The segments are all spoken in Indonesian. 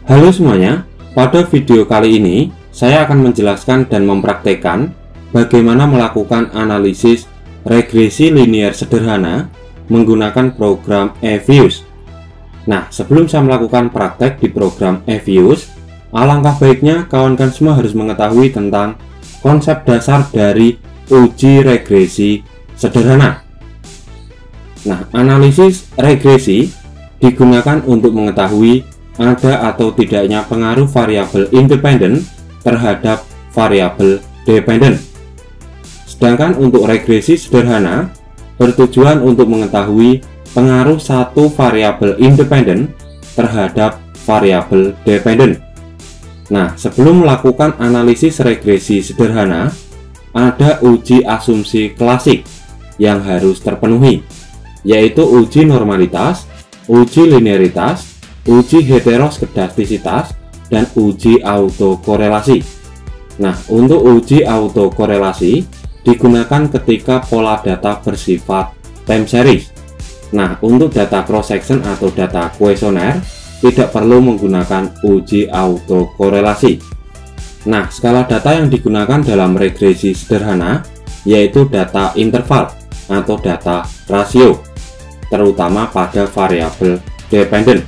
Halo semuanya, pada video kali ini saya akan menjelaskan dan mempraktekkan bagaimana melakukan analisis regresi linear sederhana menggunakan program EViews. Nah, sebelum saya melakukan praktek di program EViews, alangkah baiknya kawan-kawan semua harus mengetahui tentang konsep dasar dari uji regresi sederhana. Nah, analisis regresi digunakan untuk mengetahui ada atau tidaknya pengaruh variabel independen terhadap variabel dependen. Sedangkan untuk regresi sederhana bertujuan untuk mengetahui pengaruh satu variabel independen terhadap variabel dependen. Nah, sebelum melakukan analisis regresi sederhana, ada uji asumsi klasik yang harus terpenuhi, yaitu uji normalitas, uji linearitas, uji heteroskedastisitas, dan uji autokorelasi. Nah, untuk uji autokorelasi digunakan ketika pola data bersifat time series. Nah, untuk data cross section atau data kuesioner tidak perlu menggunakan uji autokorelasi. Nah, skala data yang digunakan dalam regresi sederhana yaitu data interval atau data rasio, terutama pada variabel dependen.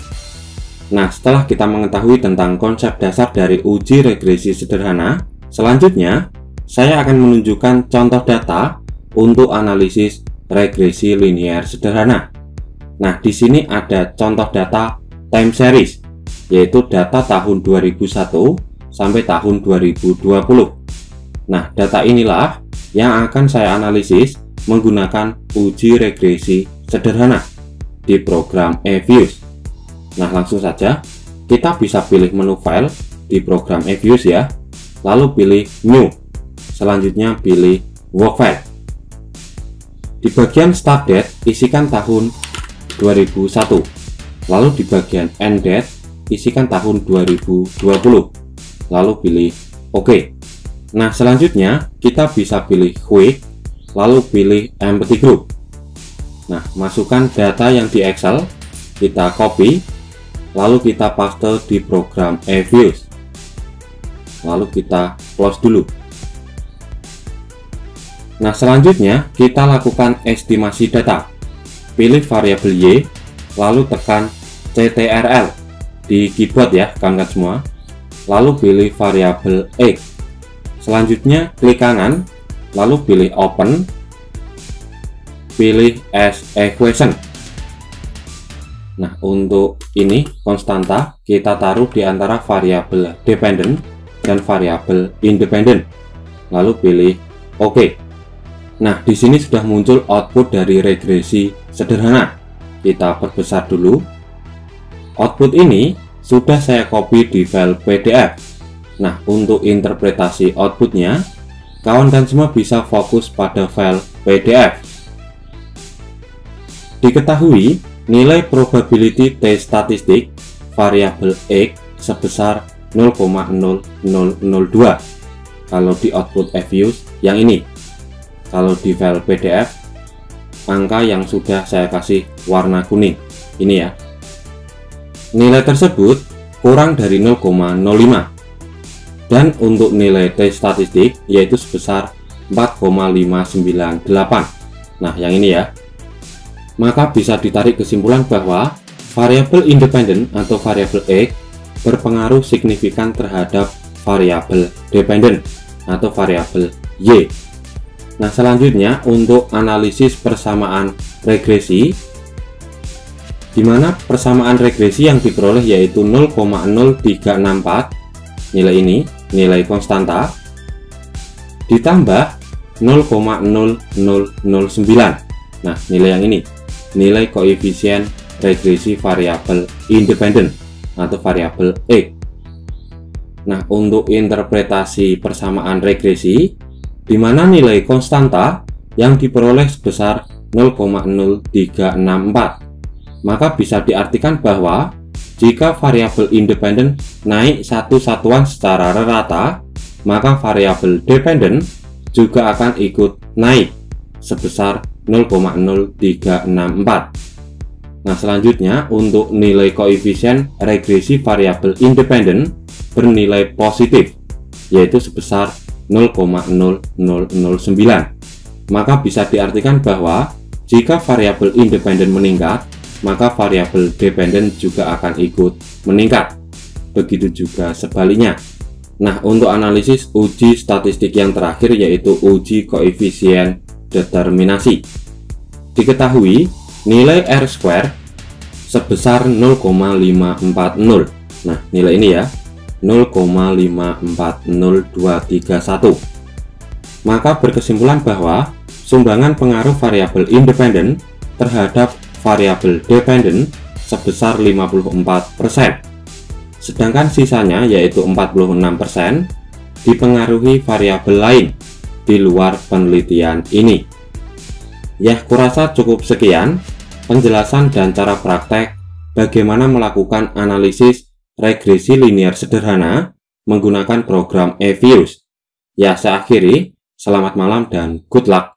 Nah, setelah kita mengetahui tentang konsep dasar dari uji regresi sederhana, selanjutnya saya akan menunjukkan contoh data untuk analisis regresi linear sederhana. Nah, di sini ada contoh data time series, yaitu data tahun 2001 sampai tahun 2020. Nah, data inilah yang akan saya analisis menggunakan uji regresi sederhana di program EViews. Nah, langsung saja kita bisa pilih menu file di program EViews ya, lalu pilih new, selanjutnya pilih work file. Di bagian start date isikan tahun 2001, lalu di bagian end date isikan tahun 2020, lalu pilih OK. Nah, selanjutnya kita bisa pilih quick, lalu pilih empty group. Nah, masukkan data yang di Excel, kita copy, lalu kita paste di program EViews, lalu kita close dulu. Nah, selanjutnya kita lakukan estimasi data. Pilih variabel Y, lalu tekan CTRL di keyboard ya kawan-kawan semua, lalu pilih variabel X. Selanjutnya klik kanan, lalu pilih open, pilih as equation. Nah, untuk ini konstanta kita taruh di antara variabel dependen dan variabel independen. Lalu pilih OK. Nah, di sini sudah muncul output dari regresi sederhana. Kita perbesar dulu. Output ini sudah saya copy di file PDF. Nah, untuk interpretasi outputnya, kawan-kawan semua bisa fokus pada file PDF. Diketahui nilai probability T statistik variabel X sebesar 0,0002 kalau di output EViews yang ini. Kalau di file PDF, angka yang sudah saya kasih warna kuning ini ya. Nilai tersebut kurang dari 0,05, dan untuk nilai T statistik yaitu sebesar 4,598. Nah, yang ini ya. Maka bisa ditarik kesimpulan bahwa variabel independen atau variabel X berpengaruh signifikan terhadap variabel dependen atau variabel Y. Nah, selanjutnya untuk analisis persamaan regresi, di mana persamaan regresi yang diperoleh yaitu 0,0364, nilai ini, nilai konstanta, ditambah 0,0009. Nah, nilai yang ini, nilai koefisien regresi variabel independen atau variabel X. Nah, untuk interpretasi persamaan regresi, di mana nilai konstanta yang diperoleh sebesar 0,0364, maka bisa diartikan bahwa jika variabel independen naik satu satuan secara rata, maka variabel dependen juga akan ikut naik sebesar 0,0364. Nah, selanjutnya untuk nilai koefisien regresi variabel independen bernilai positif, yaitu sebesar 0,0009. Maka bisa diartikan bahwa jika variabel independen meningkat, maka variabel dependen juga akan ikut meningkat. Begitu juga sebaliknya. Nah, untuk analisis uji statistik yang terakhir yaitu uji koefisien determinasi. Diketahui nilai R² sebesar 0,540. Nah, nilai ini ya, 0,540231. Maka berkesimpulan bahwa sumbangan pengaruh variabel independen terhadap variabel dependen sebesar 54%. Sedangkan sisanya yaitu 46% dipengaruhi variabel lain di luar penelitian ini. Ya, kurasa cukup sekian penjelasan dan cara praktek bagaimana melakukan analisis regresi linear sederhana menggunakan program EViews. Ya, saya akhiri. Selamat malam dan good luck.